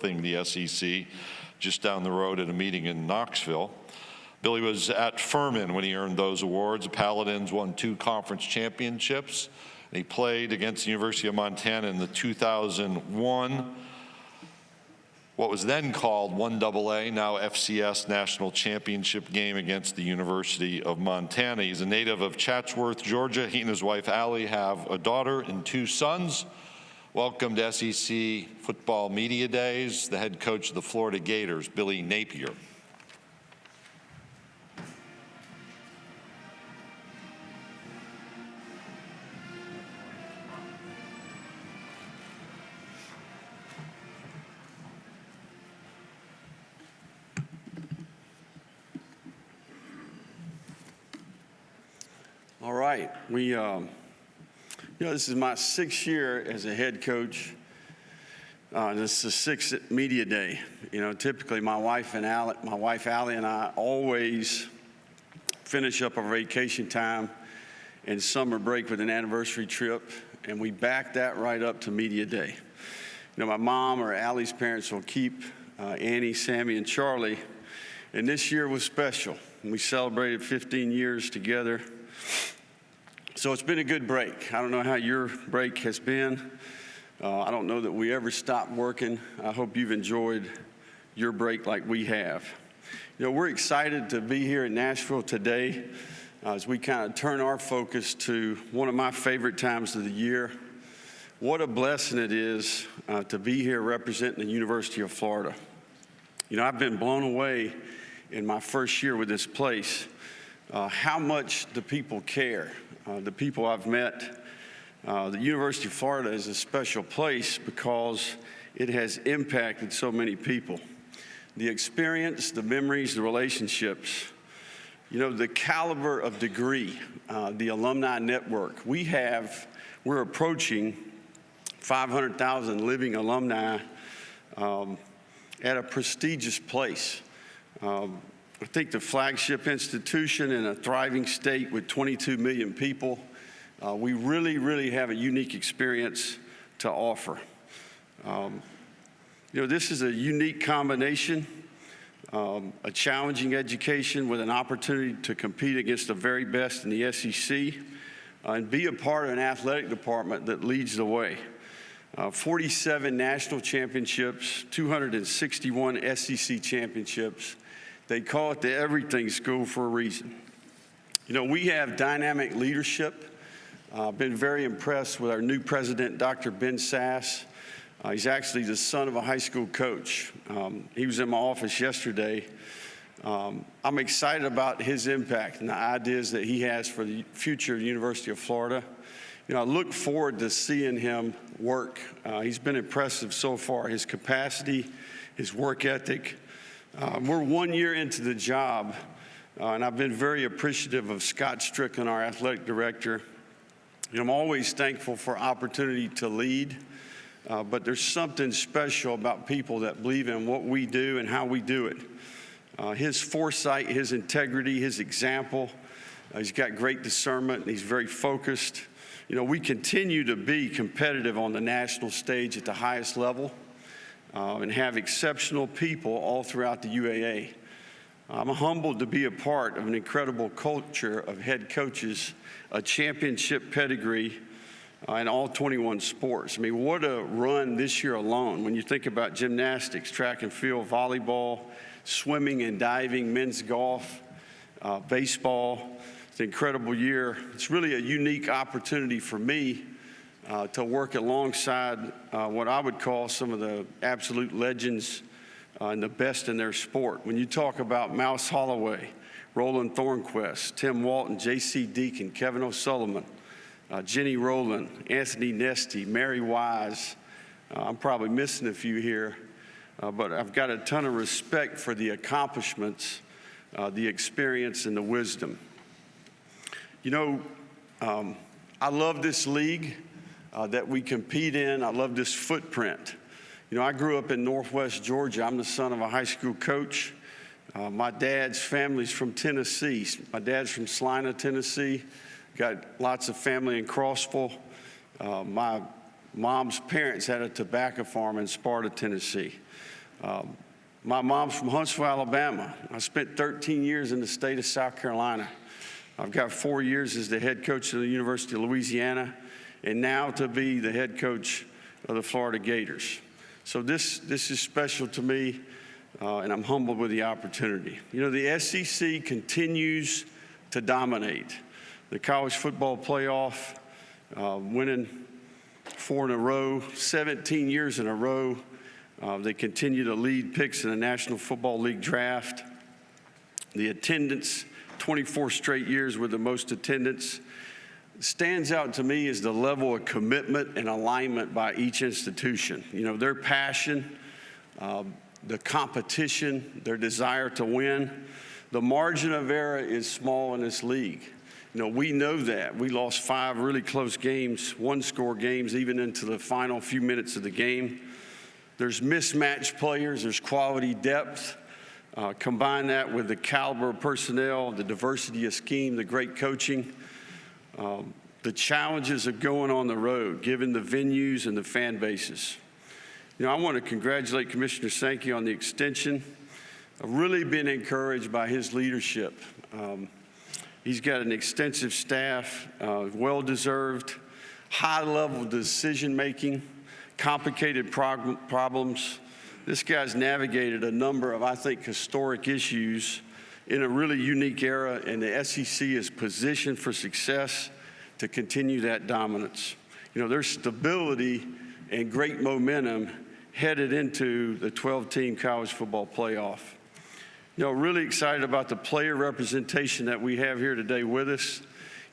the SEC just down the road at a meeting in Knoxville. Billy was at Furman when he earned those awards. The Paladins won 2 conference championships. And he played against the University of Montana in the 2001, what was then called 1AA, now FCS National Championship game against the University of Montana. He's a native of Chatsworth, Georgia. He and his wife, Allie, have a daughter and 2 sons. Welcome to SEC Football Media Days, the head coach of the Florida Gators, Billy Napier. All right, this is my 6th year as a head coach. This is the 6th media day. Typically my wife Allie and I always finish up our vacation time and summer break with an anniversary trip, and we back that right up to media day. My mom or Allie's parents will keep Annie, Sammy, and Charlie, and this year was special. We celebrated 15 years together. So it's been a good break. I don't know how your break has been. I don't know that we ever stopped working. I hope you've enjoyed your break like we have. We're excited to be here in Nashville today as we kind of turn our focus to one of my favorite times of the year. What a blessing it is to be here representing the University of Florida. I've been blown away in my first year with this place, how much the people care. The people I've met. The University of Florida is a special place because it has impacted so many people. The experience, the memories, the relationships, the caliber of degree, the alumni network. We're approaching 500,000 living alumni at a prestigious place. I think the flagship institution in a thriving state with 22 million people, we really have a unique experience to offer. This is a unique combination, a challenging education with an opportunity to compete against the very best in the SEC and be a part of an athletic department that leads the way. 47 national championships, 261 SEC championships. They call it the Everything School for a reason. We have dynamic leadership. I've been very impressed with our new president, Dr. Ben Sass. He's actually the son of a high school coach. He was in my office yesterday. I'm excited about his impact and the ideas that he has for the future of the University of Florida. I look forward to seeing him work. He's been impressive so far, his capacity, his work ethic. We're 1 year into the job, and I've been very appreciative of Scott Strickland, our athletic director. I'm always thankful for opportunity to lead, but there's something special about people that believe in what we do and how we do it. His foresight, his integrity, his example, he's got great discernment, and he's very focused. We continue to be competitive on the national stage at the highest level. And have exceptional people all throughout the UAA. I'm humbled to be a part of an incredible culture of head coaches, a championship pedigree in all 21 sports. What a run this year alone. When you think about gymnastics, track and field, volleyball, swimming and diving, men's golf, baseball. It's an incredible year. It's really a unique opportunity for me to work alongside what I would call some of the absolute legends and the best in their sport. When you talk about Mouse Holloway, Roland Thornquist, Tim Walton, J.C. Deacon, Kevin O'Sullivan, Jenny Rowland, Anthony Nesty, Mary Wise, I'm probably missing a few here, but I've got a ton of respect for the accomplishments, the experience, and the wisdom. I love this league that we compete in. I love this footprint. I grew up in Northwest Georgia. I'm the son of a high school coach. My dad's family's from Tennessee. My dad's from Salina, Tennessee. Got lots of family in Crossville. My mom's parents had a tobacco farm in Sparta, Tennessee. My mom's from Huntsville, Alabama. I spent 13 years in the state of South Carolina. I've got 4 years as the head coach of the University of Louisiana, and now to be the head coach of the Florida Gators. So this is special to me, and I'm humbled with the opportunity. You know, the SEC continues to dominate. The college football playoff, winning 4 in a row, 17 years in a row. They continue to lead picks in the National Football League draft. The attendance, 24 straight years with the most attendance. Stands out to me is the level of commitment and alignment by each institution. You know, their passion, the competition, their desire to win. The margin of error is small in this league. You know, we know that. We lost 5 really close games, one-score games, even into the final few minutes of the game. There's mismatched players, there's quality depth. Combine that with the caliber of personnel, the diversity of scheme, the great coaching. The challenges of going on the road, given the venues and the fan bases. You know, I want to congratulate Commissioner Sankey on the extension. I've really been encouraged by his leadership. He's got an extensive staff, well-deserved, high-level decision-making, complicated problems. This guy's navigated a number of, I think, historic issues in a really unique era, and the SEC is positioned for success to continue that dominance. You know, there's stability and great momentum headed into the 12-team college football playoff. You know, really excited about the player representation that we have here today with us.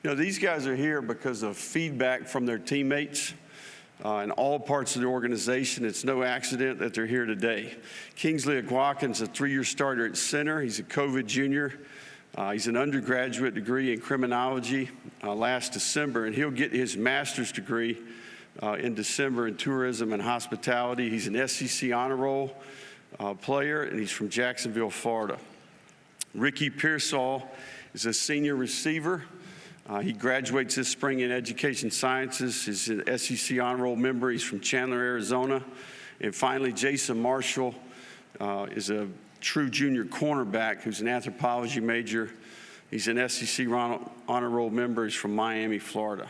You know, these guys are here because of feedback from their teammates in all parts of the organization. It's no accident that they're here today. Kingsley Agwakin's a 3-year starter at center. He's a COVID junior. He's an undergraduate degree in criminology last December, and he'll get his master's degree in December in tourism and hospitality. He's an SEC honor roll player, and he's from Jacksonville, Florida. Ricky Pearsall is a senior receiver. He graduates this spring in education sciences. He's an SEC honor roll member. He's from Chandler, Arizona. And finally, Jason Marshall is a true junior cornerback who's an anthropology major. He's an SEC honor roll member. He's from Miami, Florida.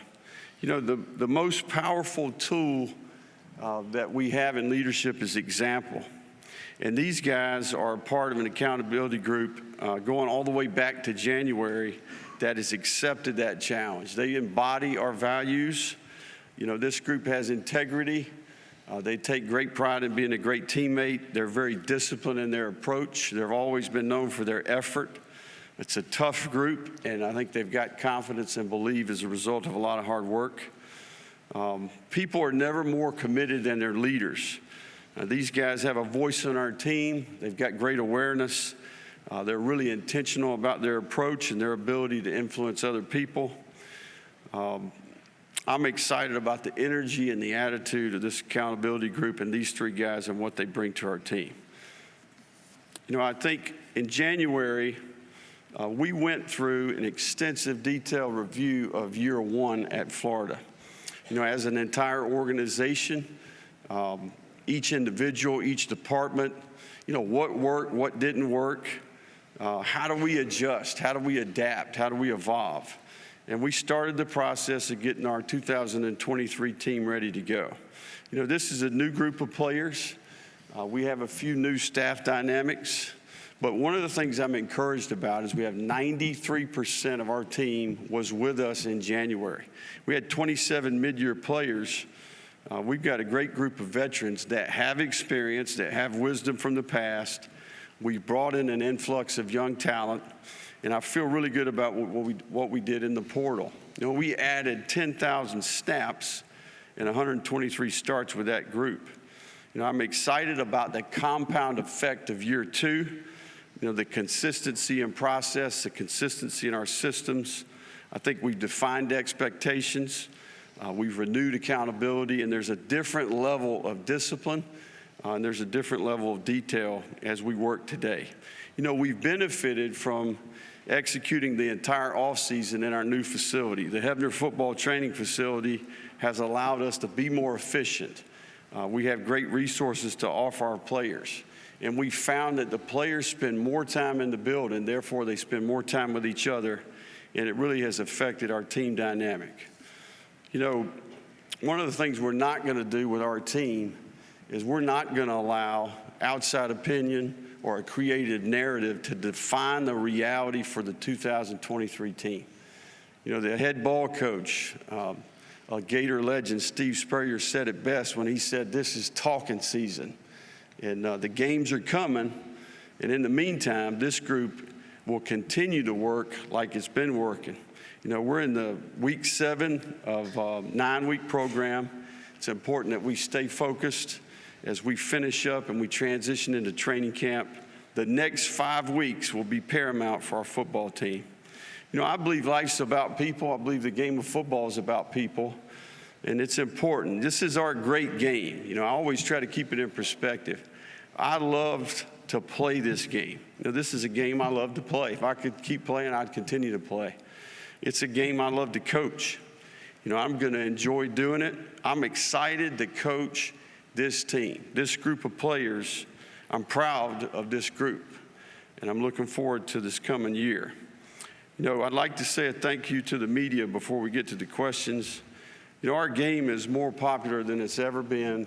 You know, the most powerful tool that we have in leadership is example. And these guys are part of an accountability group going all the way back to January that has accepted that challenge. They embody our values. You know, this group has integrity. They take great pride in being a great teammate. They're very disciplined in their approach. They've always been known for their effort. It's a tough group, and I think they've got confidence and belief as a result of a lot of hard work. People are never more committed than their leaders. These guys have a voice on our team. They've got great awareness. They're really intentional about their approach and their ability to influence other people. I'm excited about the energy and the attitude of this accountability group and these 3 guys and what they bring to our team. You know, I think in January, we went through an extensive, detailed review of year 1 at Florida. You know, as an entire organization, each individual, each department, you know, what worked, what didn't work, how do we adjust, how do we adapt, how do we evolve? And we started the process of getting our 2023 team ready to go. You know, this is a new group of players. We have a few new staff dynamics. But one of the things I'm encouraged about is we have 93% of our team was with us in January. We had 27 mid-year players. We've got a great group of veterans that have experience, that have wisdom from the past. We brought in an influx of young talent. And I feel really good about what we did in the portal. You know, we added 10,000 snaps and 123 starts with that group. You know, I'm excited about the compound effect of year 2. You know, the consistency in process, the consistency in our systems. I think we've defined expectations. We've renewed accountability, and there's a different level of discipline, and there's a different level of detail as we work today. You know, we've benefited from executing the entire offseason in our new facility. The Hebner Football Training Facility has allowed us to be more efficient. We have great resources to offer our players. And we found that the players spend more time in the building, therefore they spend more time with each other, and it really has affected our team dynamic. You know, one of the things we're not going to do with our team is we're not going to allow outside opinion or a created narrative to define the reality for the 2023 team. You know, the head ball coach, a Gator legend, Steve Spurrier, said it best when he said, "This is talking season." And the games are coming, and in the meantime, this group will continue to work like it's been working. You know, we're in the week 7 of a 9-week program. It's important that we stay focused as we finish up and we transition into training camp. The next 5 weeks will be paramount for our football team. You know, I believe life's about people. I believe the game of football is about people. And it's important. This is our great game. You know, I always try to keep it in perspective. I love to play this game. You know, this is a game I love to play. If I could keep playing, I'd continue to play. It's a game I love to coach. You know, I'm going to enjoy doing it. I'm excited to coach this team, this group of players. I'm proud of this group, and I'm looking forward to this coming year. You know, I'd like to say a thank you to the media before we get to the questions. You know, our game is more popular than it's ever been,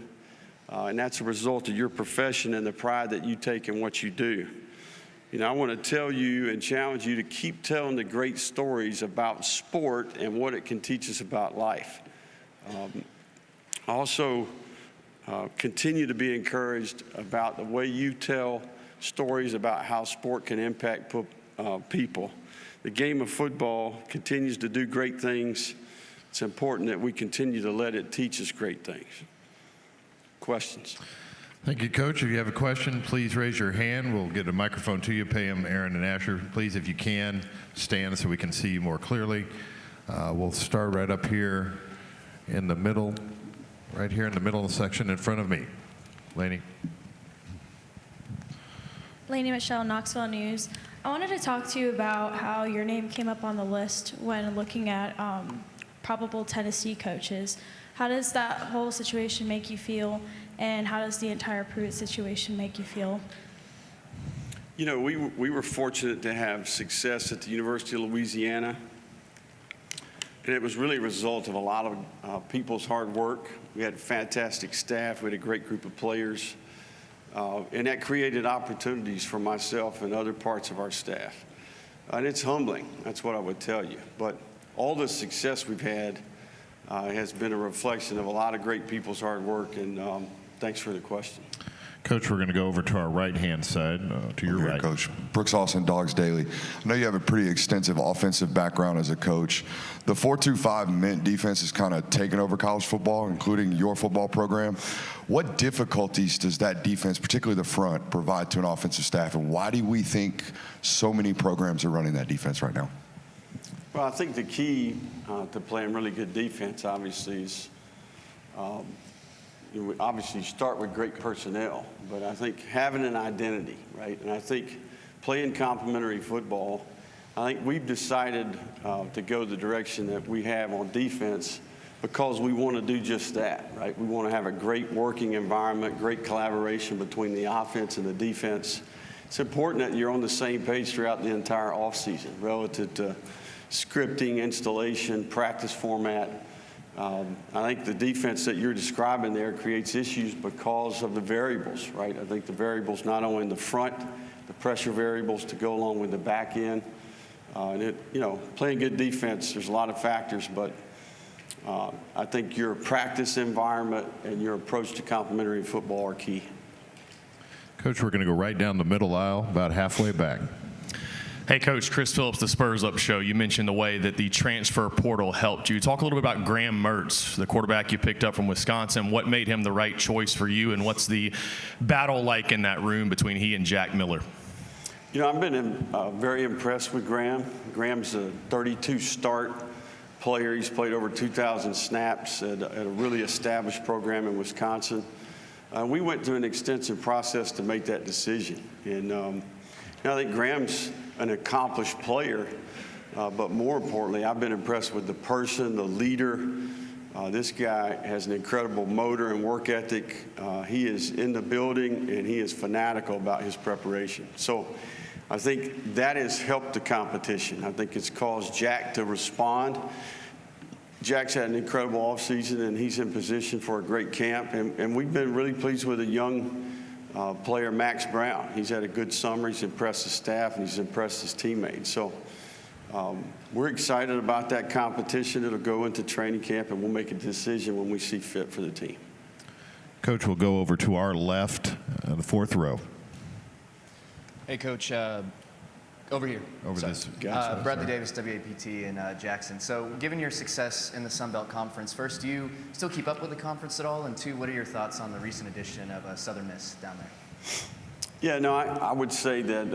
and that's a result of your profession and the pride that you take in what you do. You know, I want to tell you and challenge you to keep telling the great stories about sport and what it can teach us about life. Also, continue to be encouraged about the way you tell stories about how sport can impact people. The game of football continues to do great things. It's important that we continue to let it teach us great things. Questions? Thank you, Coach. If you have a question, please raise your hand. We'll get a microphone to you. Pam, Aaron, and Asher, please, if you can, stand so we can see you more clearly. We'll start right up here in the middle, right here in the middle of the section in front of me. Lainey. Lainey Michelle, Knoxville News. I wanted to talk to you about how your name came up on the list when looking at probable Tennessee coaches. How does that whole situation make you feel, and how does the entire Pruitt situation make you feel? You know, we were fortunate to have success at the University of Louisiana, and it was really a result of a lot of people's hard work. We had a fantastic staff. We had a great group of players, and that created opportunities for myself and other parts of our staff. And it's humbling. That's what I would tell you. But all the success we've had has been a reflection of a lot of great people's hard work, and thanks for the question. Coach, we're going to go over to our right-hand side, to your right. Coach. Brooks Austin, Dogs Daily. I know you have a pretty extensive offensive background as a coach. The 4-2-5 Mint defense has kind of taken over college football, including your football program. What difficulties does that defense, particularly the front, provide to an offensive staff, and why do we think so many programs are running that defense right now? Well, I think the key to playing really good defense, obviously, is you obviously start with great personnel, but I think having an identity, right? And I think playing complementary football, I think we've decided to go the direction that we have on defense because we want to do just that, right? We want to have a great working environment, great collaboration between the offense and the defense. It's important that you're on the same page throughout the entire offseason relative to scripting, installation, practice format. I think the defense that you're describing there creates issues because of the variables, right? I think the variables not only in the front, the pressure variables to go along with the back end. And playing good defense, there's a lot of factors, but I think your practice environment and your approach to complementary football are key. Coach, we're going to go right down the middle aisle, about halfway back. Hey, Coach, Chris Phillips, the Spurs Up Show. You mentioned the way that the transfer portal helped you. Talk a little bit about Graham Mertz, the quarterback you picked up from Wisconsin. What made him the right choice for you, and what's the battle like in that room between he and Jack Miller? You know, I've been very impressed with Graham. Graham's a 32-start player. He's played over 2,000 snaps at a really established program in Wisconsin. We went through an extensive process to make that decision. And I think Graham's an accomplished player, but more importantly, I've been impressed with the person, the leader. This guy has an incredible motor and work ethic. He is in the building, and he is fanatical about his preparation. So I think that has helped the competition. I think it's caused Jack to respond. Jack's had an incredible offseason, and he's in position for a great camp. And we've been really pleased with a young player, Max Brown. He's had a good summer. He's impressed his staff, and he's impressed his teammates. So we're excited about that competition. It'll go into training camp, and we'll make a decision when we see fit for the team. Coach, we'll go over to our left, the fourth row. Hey, Coach. Over here. This. Bradley Davis, WAPT in Jackson. So given your success in the Sun Belt Conference, first, do you still keep up with the conference at all? And two, what are your thoughts on the recent addition of Southern Miss down there? Yeah, no, I would say that,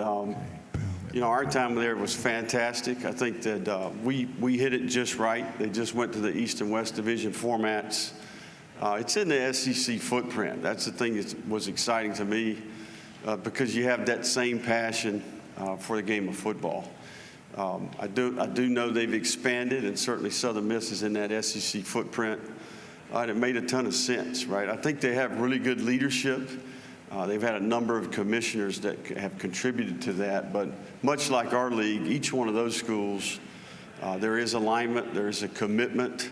our time there was fantastic. I think that we hit it just right. They just went to the East and West Division formats. It's in the SEC footprint. That's the thing that was exciting to me because you have that same passion for the game of football. I do know they've expanded, and certainly Southern Miss is in that SEC footprint. And it made a ton of sense, right? I think they have really good leadership. They've had a number of commissioners that have contributed to that. But much like our league, each one of those schools, there is alignment, there is a commitment,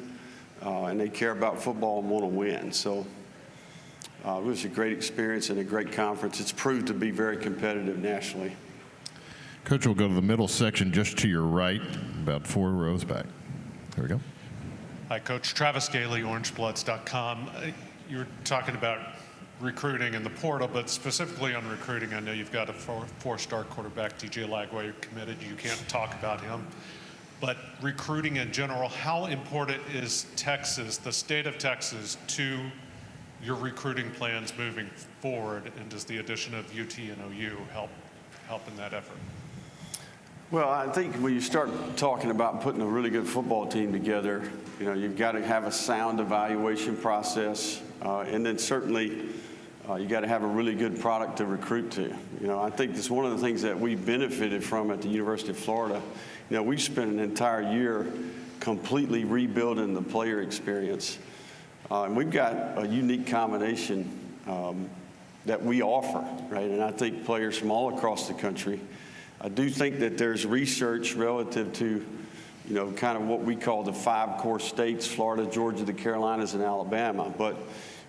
and they care about football and want to win. So it was a great experience and a great conference. It's proved to be very competitive nationally. Coach, we'll go to the middle section just to your right, about 4 rows back. There we go. Hi, Coach. Travis Gailey, orangebloods.com. You were talking about recruiting in the portal, but specifically on recruiting, I know you've got a four-star quarterback, DJ Lagway, committed. You can't talk about him. But recruiting in general, how important is Texas, the state of Texas, to your recruiting plans moving forward? And does the addition of UT and OU help in that effort? Well, I think when you start talking about putting a really good football team together, you've got to have a sound evaluation process, and then certainly you got to have a really good product to recruit to. I think it's one of the things that we benefited from at the University of Florida. We spent an entire year completely rebuilding the player experience. And we've got a unique combination that we offer, right? And I think players from all across the country. I do think that there's research relative to, kind of what we call the 5 core states, Florida, Georgia, the Carolinas, and Alabama. But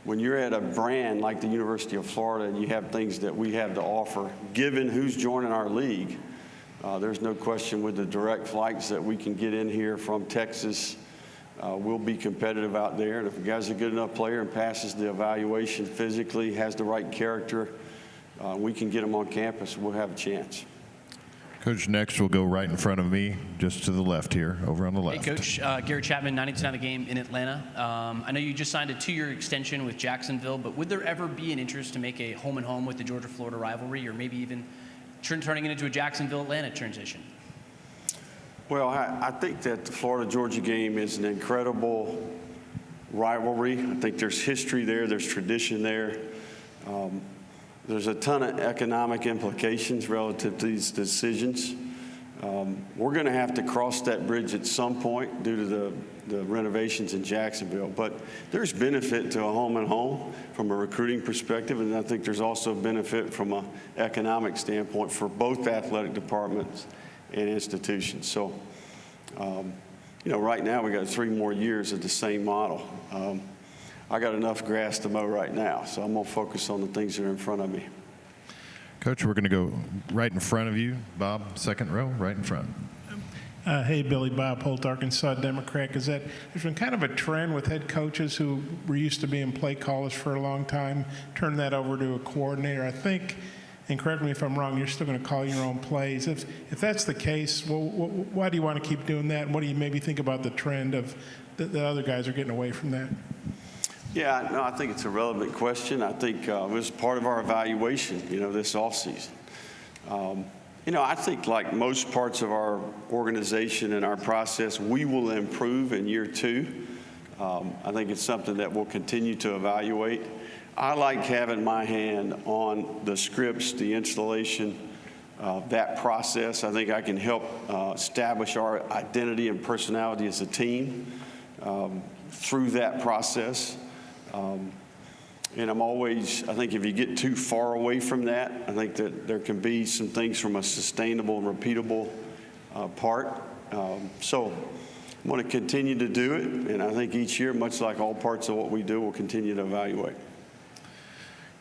when you're at a brand like the University of Florida and you have things that we have to offer, given who's joining our league, there's no question with the direct flights that we can get in here from Texas, we'll be competitive out there. And if a guy's a good enough player and passes the evaluation physically, has the right character, we can get him on campus, we'll have a chance. Coach, next we'll go right in front of me, just to the left here, over on the left. Hey, Coach. Garrett Chapman, 90% of the game in Atlanta. I know you just signed a 2-year extension with Jacksonville, but would there ever be an interest to make a home-and-home with the Georgia-Florida rivalry, or maybe even turning it into a Jacksonville-Atlanta transition? Well, I think that the Florida-Georgia game is an incredible rivalry. I think there's history there. There's tradition there. There's a ton of economic implications relative to these decisions. We're going to have to cross that bridge at some point due to the renovations in Jacksonville. But there's benefit to a home-and-home from a recruiting perspective, and I think there's also benefit from an economic standpoint for both athletic departments and institutions. So, right now we got 3 more years of the same model. I got enough grass to mow right now, so I'm going to focus on the things that are in front of me. Coach, we're going to go right in front of you. Bob, second row, right in front. Hey, Billy, Bob Holt, Arkansas Democrat. There's been kind of a trend with head coaches who were used to being play callers for a long time, turn that over to a coordinator. I think, and correct me if I'm wrong, you're still going to call your own plays. If that's the case, well, why do you want to keep doing that? And what do you maybe think about the trend of the other guys are getting away from that? Yeah, no, I think it's a relevant question. I think it was part of our evaluation, this offseason. I think like most parts of our organization and our process, we will improve in year 2. I think it's something that we'll continue to evaluate. I like having my hand on the scripts, the installation, that process. I think I can help establish our identity and personality as a team through that process. And I'm always, I think if you get too far away from that, I think that there can be some things from a sustainable and repeatable part. So I'm going to continue to do it, and I think each year, much like all parts of what we do, we'll continue to evaluate.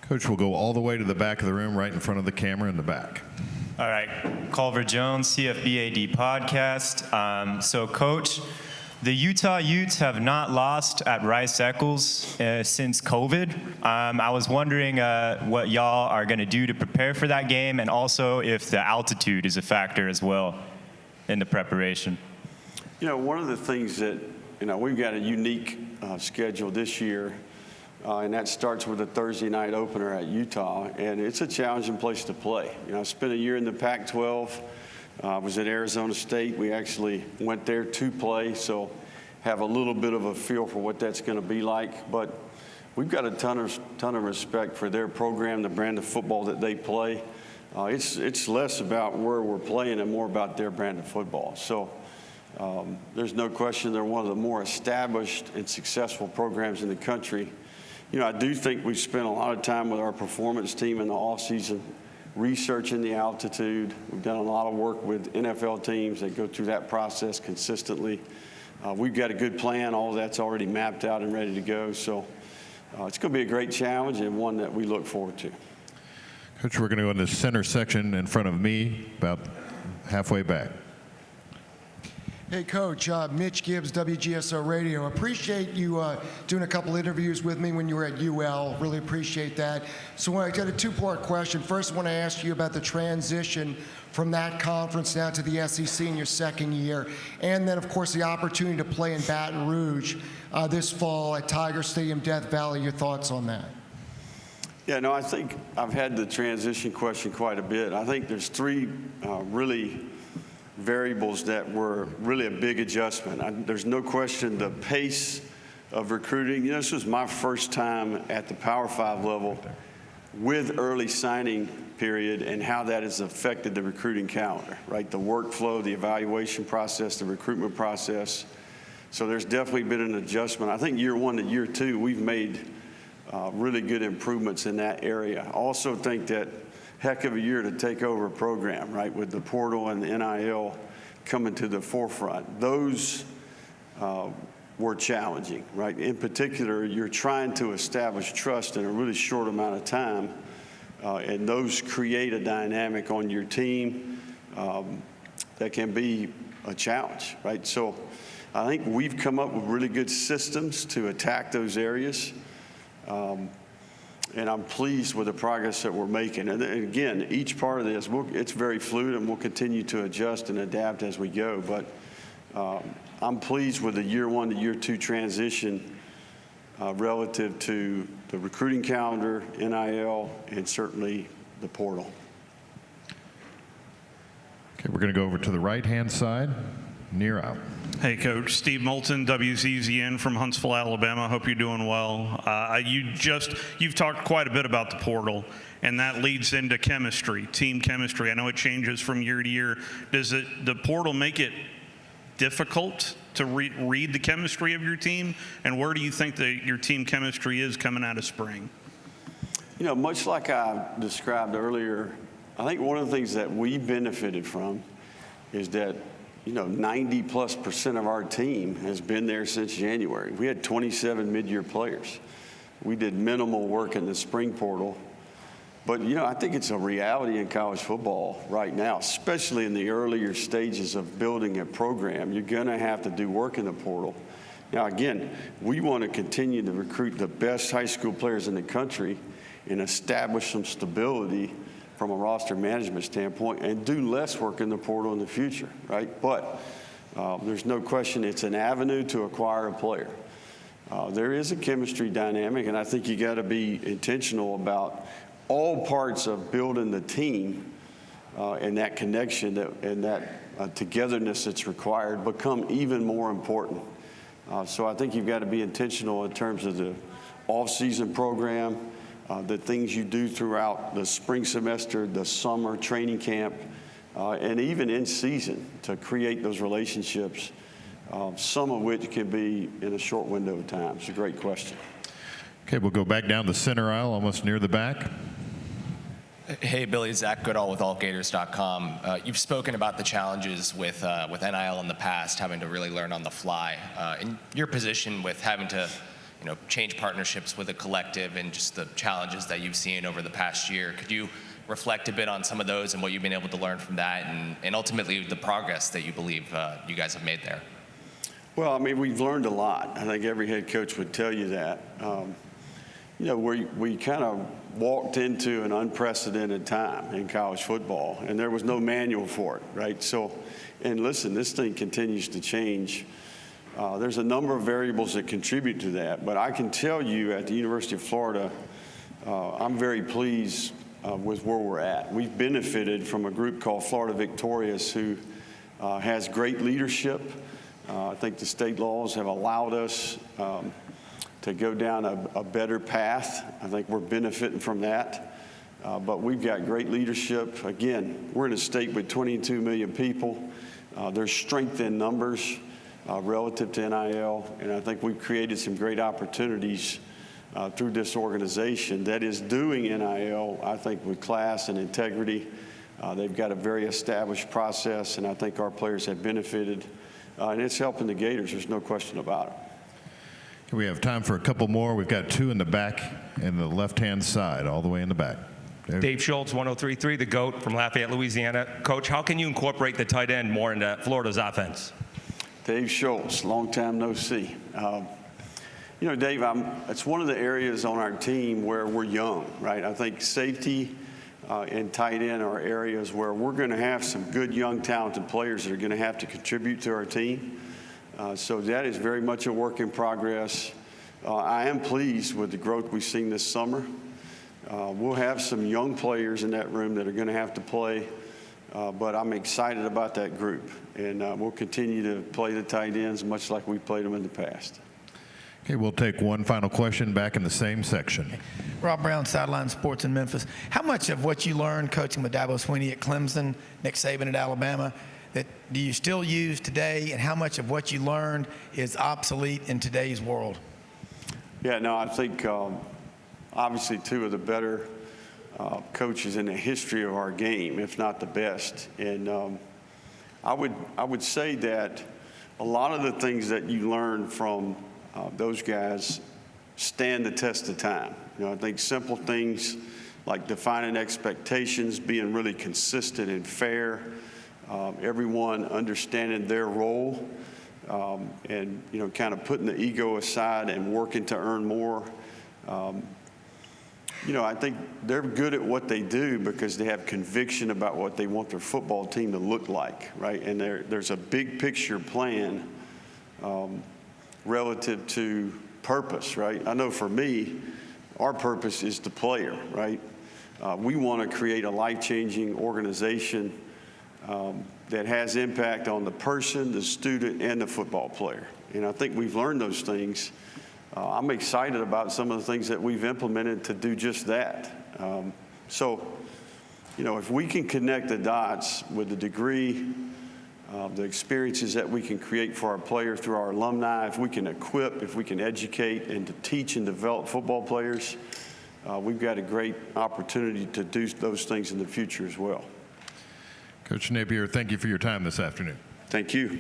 Coach, we'll go all the way to the back of the room, right in front of the camera in the back. All right, Culver Jones, CFBAD podcast. So, Coach, the Utah Utes have not lost at Rice-Eccles since COVID. I was wondering what y'all are going to do to prepare for that game, and also if the altitude is a factor as well in the preparation. You know, one of the things that, you know, we've got a unique schedule this year, and that starts with a Thursday night opener at Utah, and it's a challenging place to play. You know, I spent a year in the Pac-12. I was at Arizona State. We actually went there to play, so have a little bit of a feel for what that's going to be like. But we've got a ton of respect for their program, the brand of football that they play. It's less about where we're playing and more about their brand of football. So there's no question they're one of the more established and successful programs in the country. You know, I do think we've spent a lot of time with our performance team in the offseason researching the altitude. We've done a lot of work with NFL teams that go through that process consistently. We've got a good plan. All of that's already mapped out and ready to go. So it's going to be a great challenge and one that we look forward to. Coach, we're going to go in the center section in front of me, about halfway back. Hey, Coach, Mitch Gibbs, WGSO Radio. Appreciate you doing a couple interviews with me when you were at UL. Really appreciate that. So I got a two-part question. First, I want to ask you about the transition from that conference now to the SEC in your second year. And then, of course, the opportunity to play in Baton Rouge this fall at Tiger Stadium, Death Valley. Your thoughts on that? Yeah, no, I think I've had the transition question quite a bit. I think there's three really variables that were really a big adjustment. There's no question the pace of recruiting. You know, this was my first time at the Power 5 level with early signing period and how that has affected the recruiting calendar, right? The workflow, the evaluation process, the recruitment process. So there's definitely been an adjustment. I think year one to year two, we've made really good improvements in that area. I also think that heck of a year to take over a program, right, with the portal and the NIL coming to the forefront. Those were challenging, right? In particular, you're trying to establish trust in a really short amount of time, and those create a dynamic on your team that can be a challenge, right? So I think we've come up with really good systems to attack those areas. And I'm pleased with the progress that we're making. And again, each part of this, it's very fluid, and we'll continue to adjust and adapt as we go. But I'm pleased with the year one to year two transition relative to the recruiting calendar, NIL, and certainly the portal. Okay, we're going to go over to the right-hand side. Near out. Hey, Coach. Steve Moulton, WCZN from Huntsville, Alabama. Hope you're doing well. You've talked quite a bit about the portal, and that leads into chemistry, team chemistry. I know it changes from year to year. Does the portal make it difficult to read the chemistry of your team? And where do you think your team chemistry is coming out of spring? You know, much like I described earlier, I think one of the things that we benefited from is that 90+% of our team has been there since January. We had 27 mid-year players. We did minimal work in the spring portal. But, I think it's a reality in college football right now, especially in the earlier stages of building a program. You're going to have to do work in the portal. Now, again, we want to continue to recruit the best high school players in the country and establish some stability from a roster management standpoint and do less work in the portal in the future, right? But there's no question it's an avenue to acquire a player. There is a chemistry dynamic, and I think you got to be intentional about all parts of building the team and that connection and that togetherness that's required become even more important. So I think you've got to be intentional in terms of the off-season program, the things you do throughout the spring semester, the summer training camp, and even in season to create those relationships, some of which can be in a short window of time. It's a great question. Okay, we'll go back down the center aisle, almost near the back. Hey, Billy, Zach Goodall with AllGators.com. You've spoken about the challenges with NIL in the past, having to really learn on the fly. In your position with having to, change partnerships with a collective and just the challenges that you've seen over the past year, could you reflect a bit on some of those and what you've been able to learn from that, and ultimately the progress that you believe you guys have made there? Well, I mean, we've learned a lot. I think every head coach would tell you that. We kind of walked into an unprecedented time in college football, and there was no manual for it, right? So, and listen, this thing continues to change. There's a number of variables that contribute to that, but I can tell you at the University of Florida, I'm very pleased with where we're at. We've benefited from a group called Florida Victorious who has great leadership. I think the state laws have allowed us to go down a better path. I think we're benefiting from that. But we've got great leadership. Again, we're in a state with 22 million people. There's strength in numbers relative to NIL, and I think we've created some great opportunities through this organization that is doing NIL, I think, with class and integrity. They've got a very established process, and I think our players have benefited. And it's helping the Gators, there's no question about it. We have time for a couple more. We've got two in the back and the left-hand side, all the way in the back. Dave Schultz, 103.3, the GOAT from Lafayette, Louisiana. Coach, how can you incorporate the tight end more into Florida's offense? Dave Schultz, long time no see. Dave, it's one of the areas on our team where we're young, right? I think safety and tight end are areas where we're going to have some good, young, talented players that are going to have to contribute to our team. So that is very much a work in progress. I am pleased with the growth we've seen this summer. We'll have some young players in that room that are going to have to play, but I'm excited about that group. And we'll continue to play the tight ends much like we played them in the past. Okay, we'll take one final question back in the same section. Rob Brown, Sideline Sports in Memphis. How much of what you learned coaching with Dabo Swinney at Clemson, Nick Saban at Alabama, that do you still use today, and how much of what you learned is obsolete in today's world? Yeah, no, I think obviously two of the better coaches in the history of our game, if not the best. And I would say that a lot of the things that you learn from those guys stand the test of time. I think simple things like defining expectations, being really consistent and fair, everyone understanding their role, and kind of putting the ego aside and working to earn more. I think they're good at what they do because they have conviction about what they want their football team to look like, right? And there's a big picture plan relative to purpose, right? I know for me, our purpose is the player, right? We want to create a life-changing organization that has impact on the person, the student, and the football player. And I think we've learned those things. I'm excited about some of the things that we've implemented to do just that. If we can connect the dots with the degree, the experiences that we can create for our players through our alumni, if we can equip, if we can educate and to teach and develop football players, we've got a great opportunity to do those things in the future as well. Coach Napier, thank you for your time this afternoon. Thank you.